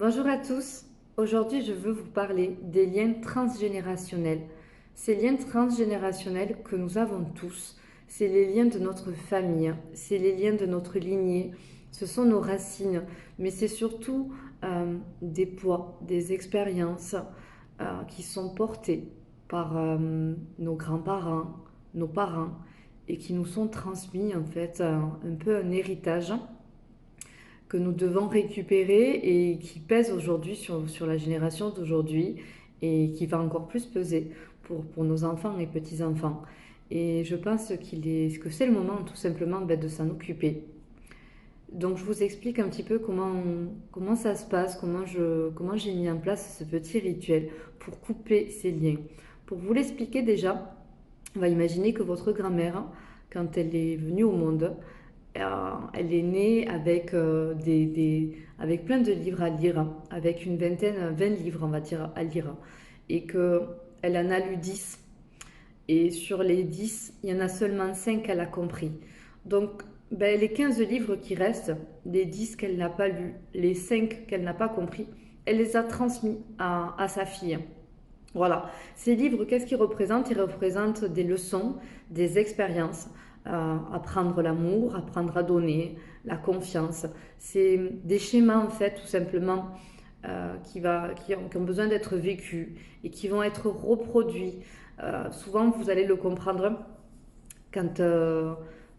Bonjour à tous. Aujourd'hui, je veux vous parler des liens transgénérationnels. Ces liens transgénérationnels que nous avons tous, c'est les liens de notre famille, c'est les liens de notre lignée, ce sont nos racines, mais c'est surtout des poids, des expériences qui sont portées par nos grands-parents, nos parents, et qui nous sont transmis en fait un peu un héritage que nous devons récupérer et qui pèse aujourd'hui sur la génération d'aujourd'hui et qui va encore plus peser pour nos enfants et petits-enfants. Et je pense que c'est le moment tout simplement de s'en occuper. Donc je vous explique un petit peu comment ça se passe, comment j'ai mis en place ce petit rituel pour couper ces liens. Pour vous l'expliquer déjà, on va imaginer que votre grand-mère, quand elle est venue au monde, elle est née avec, avec plein de livres à lire, avec une vingtaine, 20 livres, on va dire, à lire. Et qu'elle en a lu 10. Et sur les 10, il y en a seulement 5 qu'elle a compris. Donc, les 15 livres qui restent, les 10 qu'elle n'a pas lus, les 5 qu'elle n'a pas compris, elle les a transmis à sa fille. Voilà. Ces livres, qu'est-ce qu'ils représentent? Ils représentent des leçons, des expériences, apprendre l'amour, apprendre à donner, la confiance. C'est des schémas, en fait, tout simplement, qui ont besoin d'être vécus et qui vont être reproduits. Souvent, vous allez le comprendre quand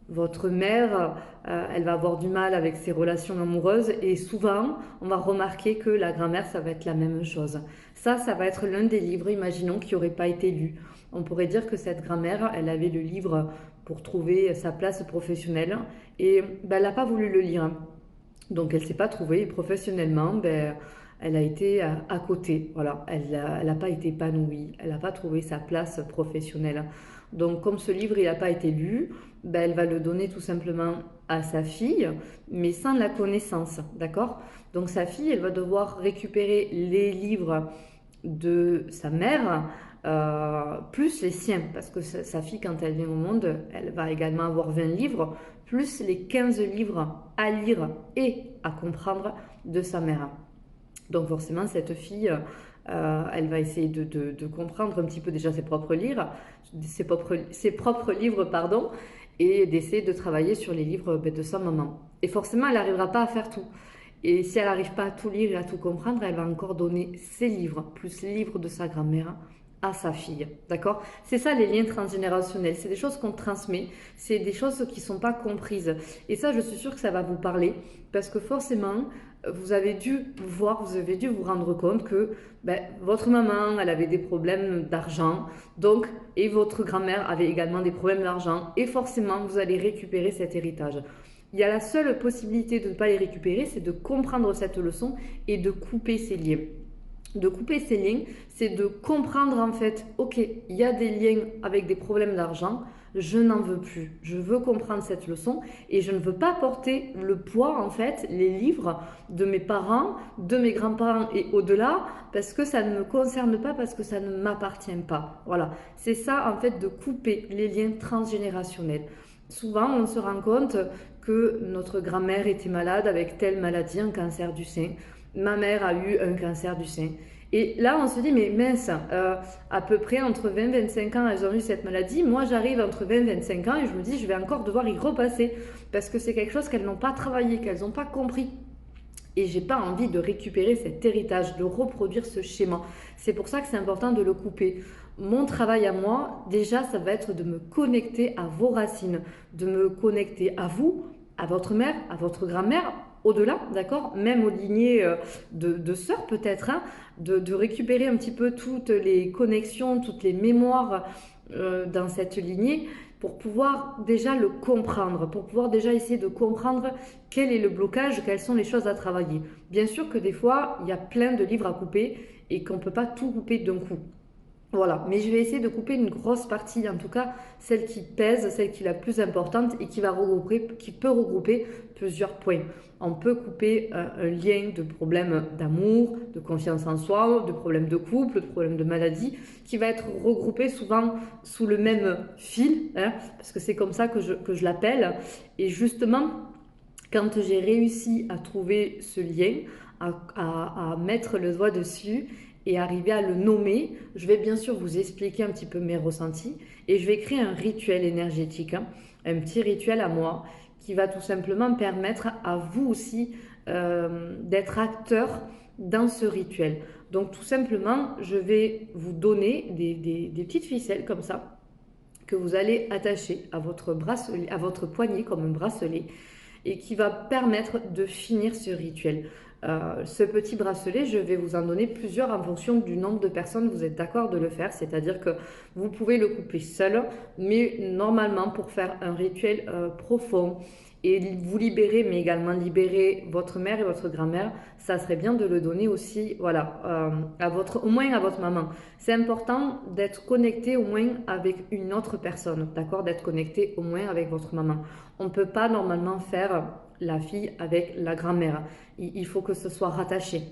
votre mère, elle va avoir du mal avec ses relations amoureuses et souvent, on va remarquer que la grand-mère, ça va être la même chose. Ça va être l'un des livres, imaginons, qui n'aurait pas été lu. On pourrait dire que cette grand-mère, elle avait le livre pour trouver sa place professionnelle et elle n'a pas voulu le lire. Donc elle ne s'est pas trouvée professionnellement, elle a été à côté. Voilà, elle n'a pas été épanouie, elle n'a pas trouvé sa place professionnelle. Donc comme ce livre il n'a pas été lu, elle va le donner tout simplement à sa fille, mais sans la connaissance, d'accord? Donc sa fille, elle va devoir récupérer les livres de sa mère, plus les siens, parce que sa fille, quand elle vient au monde, elle va également avoir 20 livres, plus les 15 livres à lire et à comprendre de sa mère. Donc forcément, cette fille, elle va essayer de comprendre un petit peu déjà ses propres livres, pardon, et d'essayer de travailler sur les livres de sa maman. Et forcément, elle n'arrivera pas à faire tout. Et si elle n'arrive pas à tout lire et à tout comprendre, elle va encore donner ses livres, plus les livres de sa grand-mère, à sa fille. D'accord? C'est ça les liens transgénérationnels. C'est des choses qu'on transmet, c'est des choses qui ne sont pas comprises. Et ça, je suis sûre que ça va vous parler, parce que forcément, vous avez dû voir, vous avez dû vous rendre compte que votre maman, elle avait des problèmes d'argent, donc, et votre grand-mère avait également des problèmes d'argent, et forcément, vous allez récupérer cet héritage. Il y a la seule possibilité de ne pas les récupérer, c'est de comprendre cette leçon et de couper ces liens. De couper ces liens, c'est de comprendre en fait, ok, il y a des liens avec des problèmes d'argent, je n'en veux plus. Je veux comprendre cette leçon et je ne veux pas porter le poids en fait, les livres de mes parents, de mes grands-parents et au-delà, parce que ça ne me concerne pas, parce que ça ne m'appartient pas. Voilà, c'est ça en fait de couper les liens transgénérationnels. Souvent, on se rend compte que notre grand-mère était malade avec telle maladie, un cancer du sein. Ma mère a eu un cancer du sein. Et là, on se dit, mais mince, à peu près entre 20 et 25 ans, elles ont eu cette maladie. Moi, j'arrive entre 20 et 25 ans et je me dis, je vais encore devoir y repasser parce que c'est quelque chose qu'elles n'ont pas travaillé, qu'elles n'ont pas compris. Et j'ai pas envie de récupérer cet héritage, de reproduire ce schéma. C'est pour ça que c'est important de le couper. Mon travail à moi, déjà, ça va être de me connecter à vos racines, de me connecter à vous, à votre mère, à votre grand-mère, au-delà, d'accord? Même aux lignées de sœurs peut-être, hein, de récupérer un petit peu toutes les connexions, toutes les mémoires dans cette lignée pour pouvoir déjà le comprendre, pour pouvoir déjà essayer de comprendre quel est le blocage, quelles sont les choses à travailler. Bien sûr que des fois, il y a plein de livres à couper et qu'on ne peut pas tout couper d'un coup. Voilà, mais je vais essayer de couper une grosse partie, en tout cas celle qui pèse, celle qui est la plus importante et qui peut regrouper plusieurs points. On peut couper un lien de problèmes d'amour, de confiance en soi, de problèmes de couple, de problèmes de maladie, qui va être regroupé souvent sous le même fil, hein, parce que c'est comme ça que je l'appelle. Et justement, Quand j'ai réussi à trouver ce lien, à mettre le doigt dessus et arriver à le nommer, je vais bien sûr vous expliquer un petit peu mes ressentis et je vais créer un rituel énergétique, hein, un petit rituel à moi qui va tout simplement permettre à vous aussi d'être acteur dans ce rituel. Donc tout simplement, je vais vous donner des petites ficelles comme ça que vous allez attacher à votre bracelet, à votre poignet comme un bracelet et qui va permettre de finir ce rituel. Ce petit bracelet, je vais vous en donner plusieurs en fonction du nombre de personnes vous êtes d'accord de le faire. C'est-à-dire que vous pouvez le couper seul, mais normalement pour faire un rituel profond et vous libérer, mais également libérer votre mère et votre grand-mère, ça serait bien de le donner aussi, voilà, au moins à votre maman. C'est important d'être connecté au moins avec une autre personne, d'accord? D'être connecté au moins avec votre maman. On ne peut pas normalement faire la fille avec la grand-mère. Il faut que ce soit rattaché.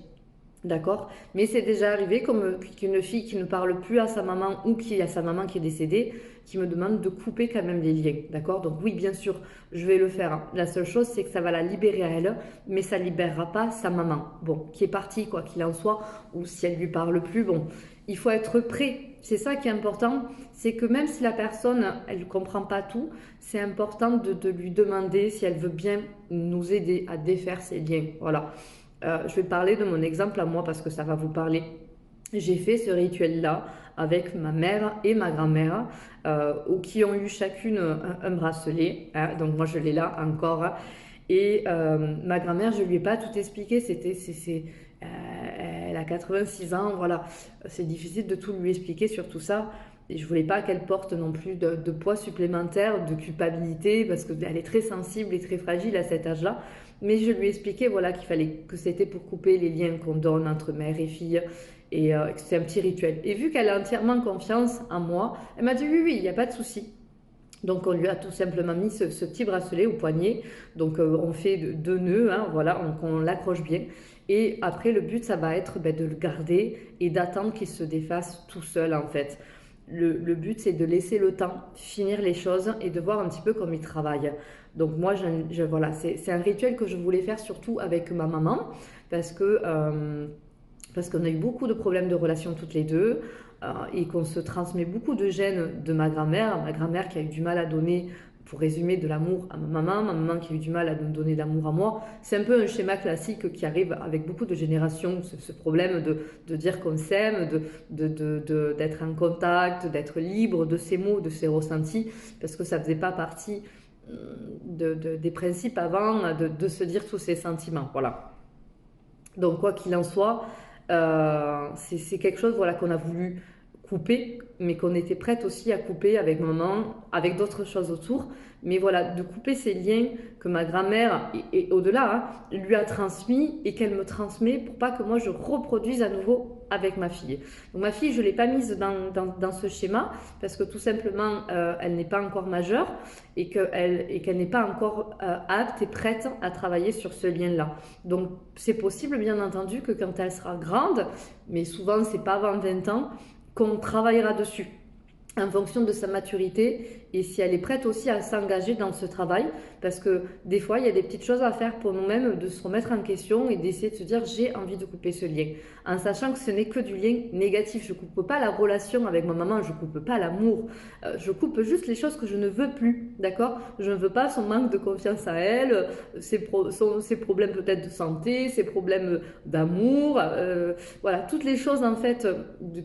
D'accord? Mais c'est déjà arrivé comme qu'une fille qui ne parle plus à sa maman ou qui a sa maman qui est décédée, qui me demande de couper quand même les liens. D'accord? Donc oui, bien sûr, je vais le faire, hein. La seule chose, c'est que ça va la libérer à elle, mais ça ne libérera pas sa maman. Bon, qui est partie, quoi qu'il en soit, ou si elle lui parle plus, bon, il faut être prêt. C'est ça qui est important, c'est que même si la personne, elle ne comprend pas tout, c'est important de lui demander si elle veut bien nous aider à défaire ces liens. Voilà. Je vais parler de mon exemple à moi parce que ça va vous parler. J'ai fait ce rituel-là avec ma mère et ma grand-mère qui ont eu chacune un bracelet. Hein, donc moi je l'ai là encore. Et ma grand-mère, je ne lui ai pas tout expliqué. Elle a 86 ans, voilà. C'est difficile de tout lui expliquer sur tout ça. Et je voulais pas qu'elle porte non plus de poids supplémentaire, de culpabilité, parce qu'elle est très sensible et très fragile à cet âge-là. Mais je lui ai expliqué voilà, qu'il fallait que c'était pour couper les liens qu'on donne entre mère et fille et que c'est un petit rituel. Et vu qu'elle a entièrement confiance en moi, elle m'a dit oui, oui, il n'y a pas de souci. Donc on lui a tout simplement mis ce petit bracelet au poignet. Donc on fait deux nœuds, hein, voilà, on l'accroche bien. Et après le but ça va être de le garder et d'attendre qu'il se défasse tout seul en fait. Le but c'est de laisser le temps finir les choses et de voir un petit peu comme il travaille. Donc moi voilà, c'est un rituel que je voulais faire surtout avec ma maman parce que parce qu'on a eu beaucoup de problèmes de relations toutes les deux et qu'on se transmet beaucoup de gènes de ma grand-mère qui a eu du mal à donner, pour résumer, de l'amour à ma maman qui a eu du mal à me donner de l'amour à moi. C'est un peu un schéma classique qui arrive avec beaucoup de générations, ce problème de dire qu'on s'aime, d'être en contact, d'être libre de ses mots, de ses ressentis, parce que ça ne faisait pas partie des principes avant de se dire tous ces sentiments. Voilà. Donc quoi qu'il en soit, c'est quelque chose voilà, qu'on a voulu couper, mais qu'on était prête aussi à couper avec maman, avec d'autres choses autour. Mais voilà, de couper ces liens que ma grand-mère, et au-delà, hein, lui a transmis et qu'elle me transmet pour pas que moi je reproduise à nouveau avec ma fille. Donc ma fille, je ne l'ai pas mise dans ce schéma parce que tout simplement, elle n'est pas encore majeure et qu'elle n'est pas encore apte et prête à travailler sur ce lien-là. Donc c'est possible, bien entendu, que quand elle sera grande, mais souvent c'est pas avant 20 ans, qu'on travaillera dessus en fonction de sa maturité et si elle est prête aussi à s'engager dans ce travail parce que des fois il y a des petites choses à faire pour nous-mêmes, de se remettre en question et d'essayer de se dire j'ai envie de couper ce lien en sachant que ce n'est que du lien négatif. Je coupe pas la relation avec ma maman, je coupe pas l'amour, je coupe juste les choses que je ne veux plus, d'accord? Je ne veux pas son manque de confiance à elle, ses problèmes peut-être de santé, ses problèmes d'amour, voilà, toutes les choses en fait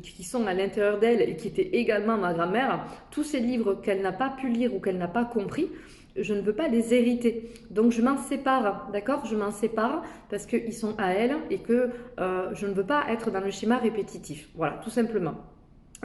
qui sont à l'intérieur d'elle et qui étaient également ma grand-mère, tous ces livres qu'elle n'a pas pu lire ou qu'elle n'a pas compris, je ne veux pas les hériter. Donc je m'en sépare, d'accord? Je m'en sépare parce qu'ils sont à elle et que je ne veux pas être dans le schéma répétitif. Voilà, tout simplement.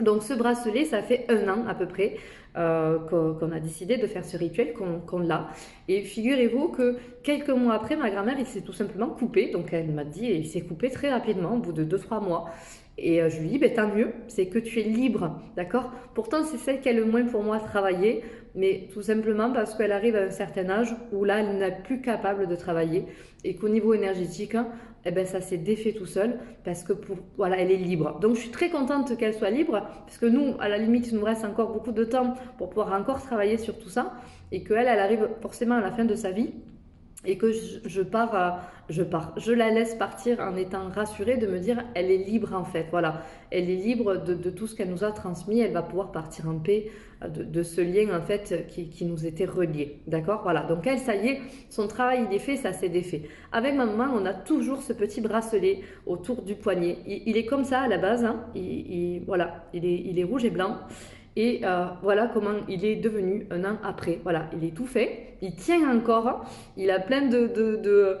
Donc ce bracelet, ça fait 1 an à peu près qu'on a décidé de faire ce rituel, qu'on l'a. Et figurez-vous que quelques mois après, ma grand-mère, il s'est tout simplement coupé. Donc elle m'a dit, il s'est coupé très rapidement, au bout de 2-3 mois. Et je lui dis, ben, tant mieux, c'est que tu es libre, d'accord? Pourtant, c'est celle qui a le moins pour moi travaillé, mais tout simplement parce qu'elle arrive à un certain âge où là, elle n'est plus capable de travailler et qu'au niveau énergétique, hein, eh ben, ça s'est défait tout seul parce que voilà, elle est libre. Donc, je suis très contente qu'elle soit libre parce que nous, à la limite, il nous reste encore beaucoup de temps pour pouvoir encore travailler sur tout ça et qu'elle, elle arrive forcément à la fin de sa vie. et que je la laisse partir en étant rassurée de me dire elle est libre en fait, voilà, elle est libre de tout ce qu'elle nous a transmis, elle va pouvoir partir en paix de ce lien en fait qui nous était relié, d'accord, voilà, donc elle, ça y est, son travail il est fait, ça c'est défait. Avec ma maman, on a toujours ce petit bracelet autour du poignet, il est comme ça à la base, hein. Voilà, il est rouge et blanc. Et voilà comment il est devenu un an après. Voilà, il est tout fait, il tient encore, il a plein de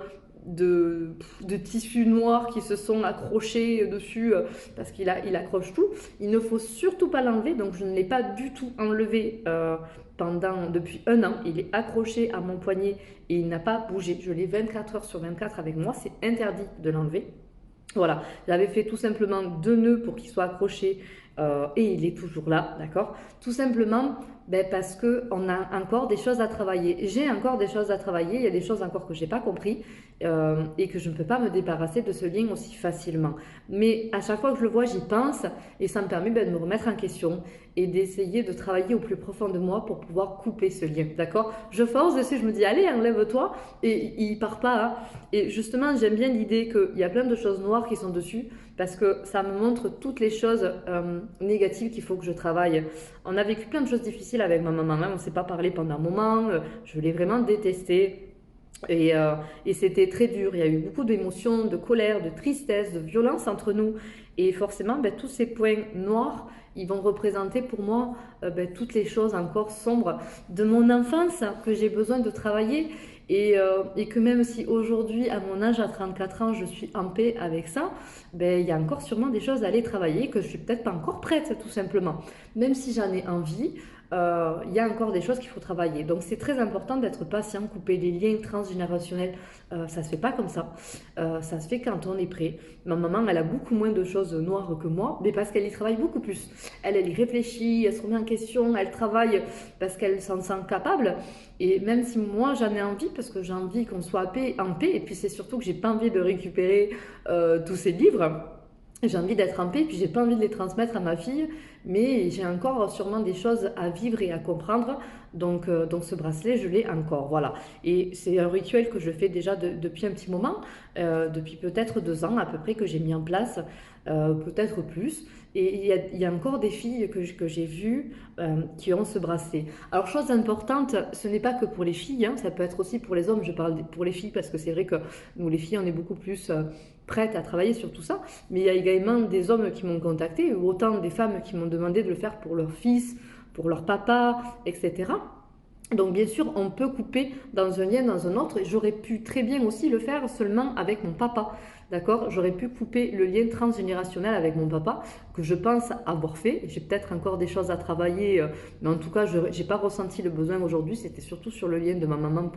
tissus noirs qui se sont accrochés dessus parce il accroche tout. Il ne faut surtout pas l'enlever, donc je ne l'ai pas du tout enlevé depuis un an. Il est accroché à mon poignet et il n'a pas bougé. Je l'ai 24 heures sur 24 avec moi, c'est interdit de l'enlever. Voilà, j'avais fait tout simplement 2 nœuds pour qu'il soit accroché et il est toujours là, d'accord? Tout simplement parce qu'on a encore des choses à travailler. J'ai encore des choses à travailler, il y a des choses encore que je n'ai pas compris et que je ne peux pas me débarrasser de ce lien aussi facilement. Mais à chaque fois que je le vois, j'y pense et ça me permet de me remettre en question et d'essayer de travailler au plus profond de moi pour pouvoir couper ce lien, d'accord? Je force dessus, je me dis allez, enlève-toi et il part pas, hein. Et justement, j'aime bien l'idée qu'il y a plein de choses noires qui sont dessus parce que ça me montre toutes les choses négatives qu'il faut que je travaille. On a vécu plein de choses difficiles avec ma maman, on ne s'est pas parlé pendant un moment, je l'ai vraiment détestée. Et c'était très dur, il y a eu beaucoup d'émotions, de colère, de tristesse, de violence entre nous. Et forcément, tous ces points noirs, ils vont représenter pour moi toutes les choses encore sombres de mon enfance que j'ai besoin de travailler. Et que même si aujourd'hui, à mon âge, à 34 ans, je suis en paix avec ça, il y a encore sûrement des choses à aller travailler que je suis peut-être pas encore prête, tout simplement. Même si j'en ai envie, il y a encore des choses qu'il faut travailler. Donc c'est très important d'être patient, couper les liens transgénérationnels. Ça se fait pas comme ça. Ça se fait quand on est prêt. Ma maman, elle a beaucoup moins de choses noires que moi, mais parce qu'elle y travaille beaucoup plus. Elle y réfléchit, elle se remet en question, elle travaille parce qu'elle s'en sent capable. Et même si moi j'en ai envie, parce que j'ai envie qu'on soit en paix, et puis c'est surtout que j'ai pas envie de récupérer tous ces livres. J'ai envie d'être en paix, puis j'ai pas envie de les transmettre à ma fille, mais j'ai encore sûrement des choses à vivre et à comprendre. Donc ce bracelet, je l'ai encore, voilà. Et c'est un rituel que je fais déjà depuis un petit moment, depuis peut-être 2 ans à peu près que j'ai mis en place, peut-être plus. Et il y a encore des filles que j'ai vues qui ont ce bracelet. Alors chose importante, ce n'est pas que pour les filles, hein, ça peut être aussi pour les hommes. Je parle pour les filles parce que c'est vrai que nous les filles, on est beaucoup plus prêtes à travailler sur tout ça. Mais il y a également des hommes qui m'ont contacté, ou autant des femmes qui m'ont demandé de le faire pour leur fils, pour leur papa, etc. Donc bien sûr, on peut couper dans un lien, dans un autre. J'aurais pu très bien aussi le faire seulement avec mon papa. D'accord? J'aurais pu couper le lien transgénérationnel avec mon papa, que je pense avoir fait. J'ai peut-être encore des choses à travailler, mais en tout cas, je n'ai pas ressenti le besoin aujourd'hui. C'était surtout sur le lien de ma maman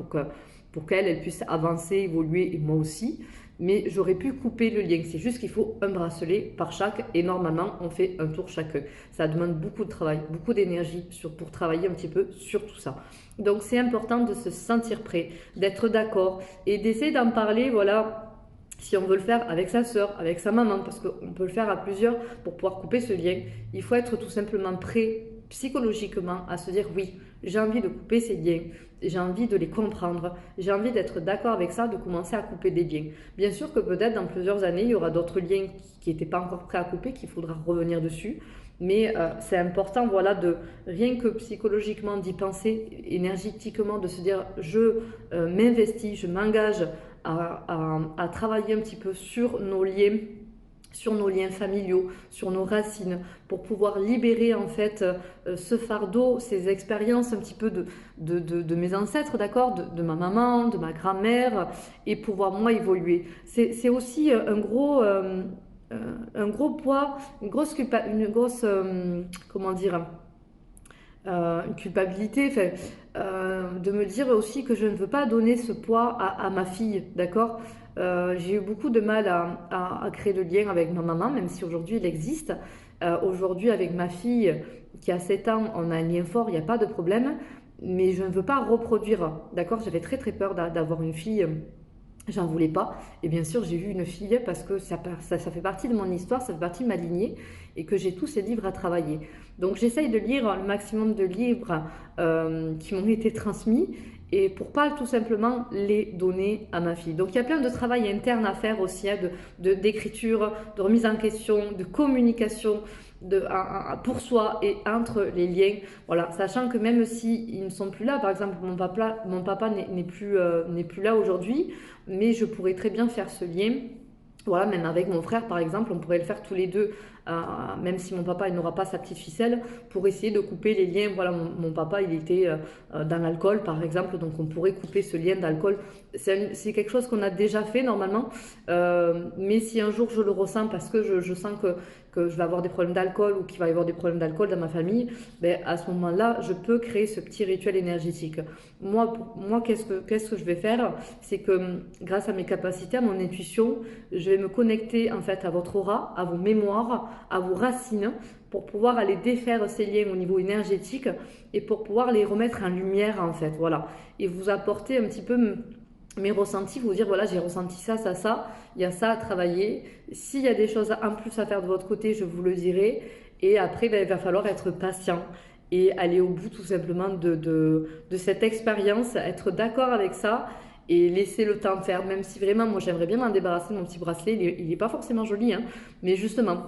pour qu'elle puisse avancer, évoluer, et moi aussi. Mais j'aurais pu couper le lien. C'est juste qu'il faut un bracelet par chaque et normalement, on fait un tour chacun. Ça demande beaucoup de travail, beaucoup d'énergie pour travailler un petit peu sur tout ça. Donc, c'est important de se sentir prêt, d'être d'accord et d'essayer d'en parler, voilà. Si on veut le faire avec sa sœur, avec sa maman, parce qu'on peut le faire à plusieurs pour pouvoir couper ce lien, il faut être tout simplement prêt psychologiquement à se dire oui, j'ai envie de couper ces liens, j'ai envie de les comprendre, j'ai envie d'être d'accord avec ça, de commencer à couper des liens. Bien sûr que peut-être dans plusieurs années, il y aura d'autres liens qui n'étaient pas encore prêts à couper, qu'il faudra revenir dessus. Mais c'est important, voilà, de rien que psychologiquement d'y penser, énergétiquement, de se dire je m'investis, je m'engage à travailler un petit peu sur nos liens familiaux, sur nos racines, pour pouvoir libérer en fait ce fardeau, ces expériences un petit peu de mes ancêtres, d'accord, de ma maman, de ma grand-mère, et pouvoir moi évoluer. C'est aussi un gros poids, comment dire, une culpabilité, de me dire aussi que je ne veux pas donner ce poids à ma fille, d'accord? J'ai eu beaucoup de mal à créer de lien avec ma maman, même si aujourd'hui il existe. Aujourd'hui, avec ma fille qui a 7 ans, on a un lien fort, il n'y a pas de problème, mais je ne veux pas reproduire, d'accord? J'avais très très peur d'avoir une fille. J'en voulais pas. Et bien sûr, j'ai eu une fille parce que ça fait partie de mon histoire, ça fait partie de ma lignée et que j'ai tous ces livres à travailler. Donc, j'essaye de lire le maximum de livres qui m'ont été transmis et pour pas tout simplement les donner à ma fille. Donc il y a plein de travail interne à faire aussi, hein, d'écriture, de remise en question, de communication pour soi et entre les liens. Voilà, sachant que même si ils ne sont plus là, par exemple mon papa n'est plus là aujourd'hui, mais je pourrais très bien faire ce lien. Voilà, même avec mon frère, par exemple, on pourrait le faire tous les deux, même si mon papa il n'aura pas sa petite ficelle, pour essayer de couper les liens. Voilà, mon papa, il était dans l'alcool, par exemple, donc on pourrait couper ce lien d'alcool. C'est quelque chose qu'on a déjà fait normalement, mais si un jour je le ressens parce que je sens que je vais avoir des problèmes d'alcool ou qu'il va y avoir des problèmes d'alcool dans ma famille, ben, à ce moment-là, je peux créer ce petit rituel énergétique. Moi qu'est-ce que je vais faire? C'est que grâce à mes capacités, à mon intuition, je vais me connecter en fait à votre aura, à vos mémoires, à vos racines, pour pouvoir aller défaire ces liens au niveau énergétique et pour pouvoir les remettre en lumière en fait, voilà. Et vous apporter un petit peu mes ressentis, vous dire voilà, j'ai ressenti ça, ça, ça, il y a ça à travailler. S'il y a des choses en plus à faire de votre côté, je vous le dirai. Et après, ben, il va falloir être patient et aller au bout tout simplement de cette expérience, être d'accord avec ça et laisser le temps faire. Même si vraiment, moi j'aimerais bien m'en débarrasser de mon petit bracelet, il n'est pas forcément joli, hein, mais justement.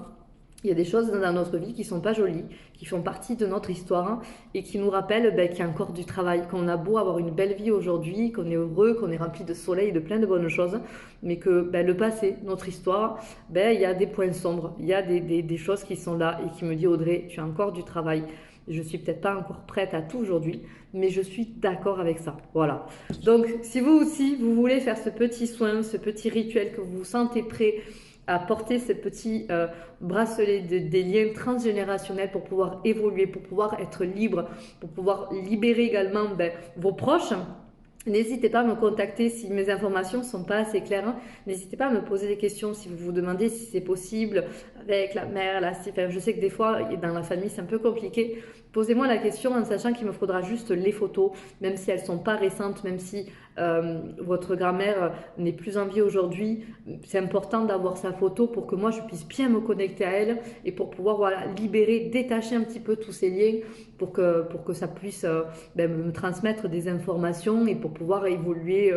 Il y a des choses dans notre vie qui sont pas jolies, qui font partie de notre histoire, hein, et qui nous rappellent ben, qu'il y a encore du travail, qu'on a beau avoir une belle vie aujourd'hui, qu'on est heureux, qu'on est rempli de soleil, de plein de bonnes choses, mais que ben, le passé, notre histoire, ben, il y a des points sombres, il y a des choses qui sont là et qui me disent Audrey, tu as encore du travail. Je suis peut-être pas encore prête à tout aujourd'hui, mais je suis d'accord avec ça. Voilà. Donc, si vous aussi, vous voulez faire ce petit soin, ce petit rituel, que vous vous sentez prêt à porter ces petits bracelets des liens transgénérationnels pour pouvoir évoluer, pour pouvoir être libre, pour pouvoir libérer également ben, vos proches. N'hésitez pas à me contacter si mes informations ne sont pas assez claires. Hein. N'hésitez pas à me poser des questions si vous vous demandez si c'est possible avec la mère, enfin, je sais que des fois, dans la famille, c'est un peu compliqué. Posez-moi la question en sachant qu'il me faudra juste les photos, même si elles ne sont pas récentes, même si votre grand-mère n'est plus en vie aujourd'hui. C'est important d'avoir sa photo pour que moi, je puisse bien me connecter à elle et pour pouvoir voilà, libérer, détacher un petit peu tous ces liens pour que ça puisse ben, me transmettre des informations et pour pouvoir évoluer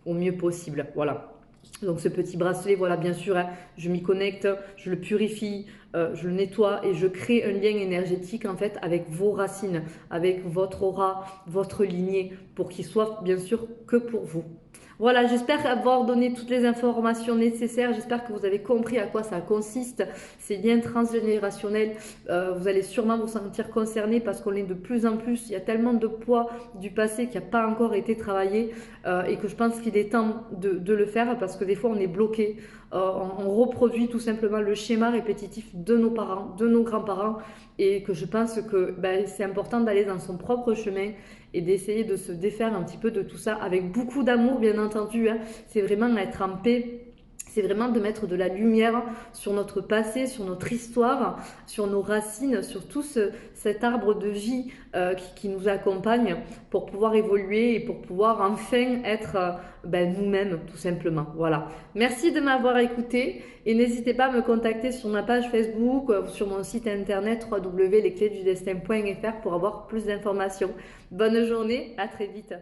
au mieux possible. Voilà. Donc ce petit bracelet, voilà, bien sûr, hein, je m'y connecte, je le purifie, je le nettoie et je crée un lien énergétique en fait avec vos racines, avec votre aura, votre lignée, pour qu'il soit bien sûr que pour vous. Voilà, j'espère avoir donné toutes les informations nécessaires. J'espère que vous avez compris à quoi ça consiste, ces liens transgénérationnels. Vous allez sûrement vous sentir concerné parce qu'on est de plus en plus. Il y a tellement de poids du passé qui n'a pas encore été travaillé et que je pense qu'il est temps de le faire parce que des fois on est bloqué. On reproduit tout simplement le schéma répétitif de nos parents, de nos grands-parents et que je pense que ben, c'est important d'aller dans son propre chemin et d'essayer de se défaire un petit peu de tout ça avec beaucoup d'amour bien entendu. Hein. C'est vraiment être en paix. C'est vraiment de mettre de la lumière sur notre passé, sur notre histoire, sur nos racines, sur tout cet arbre de vie qui nous accompagne pour pouvoir évoluer et pour pouvoir enfin être ben, nous-mêmes tout simplement. Voilà. Merci de m'avoir écouté et n'hésitez pas à me contacter sur ma page Facebook ou sur mon site internet www.lesclésdudestin.fr pour avoir plus d'informations. Bonne journée, à très vite.